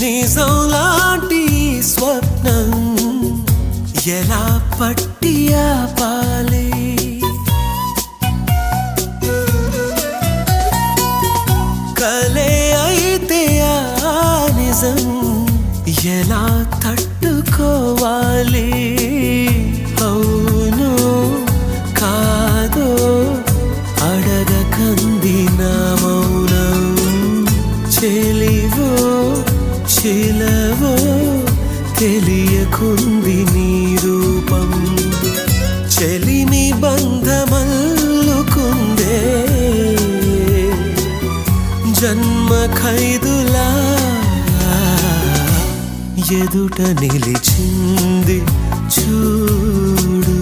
నిజం లాంటి స్వప్నం ఎలా పట్టి ఆపాలి కలే అయితే ఆ నిజం ఎలా తట్టుకోవాలి అవును కాదో అడగకంది నా మౌనం చెలివో చిలవో తెలియకుంది నీ రూపం చెలిమి బంధమల్లుకుందే జన్మ ఖైదులా ఎదుట నిలిచింది చూడు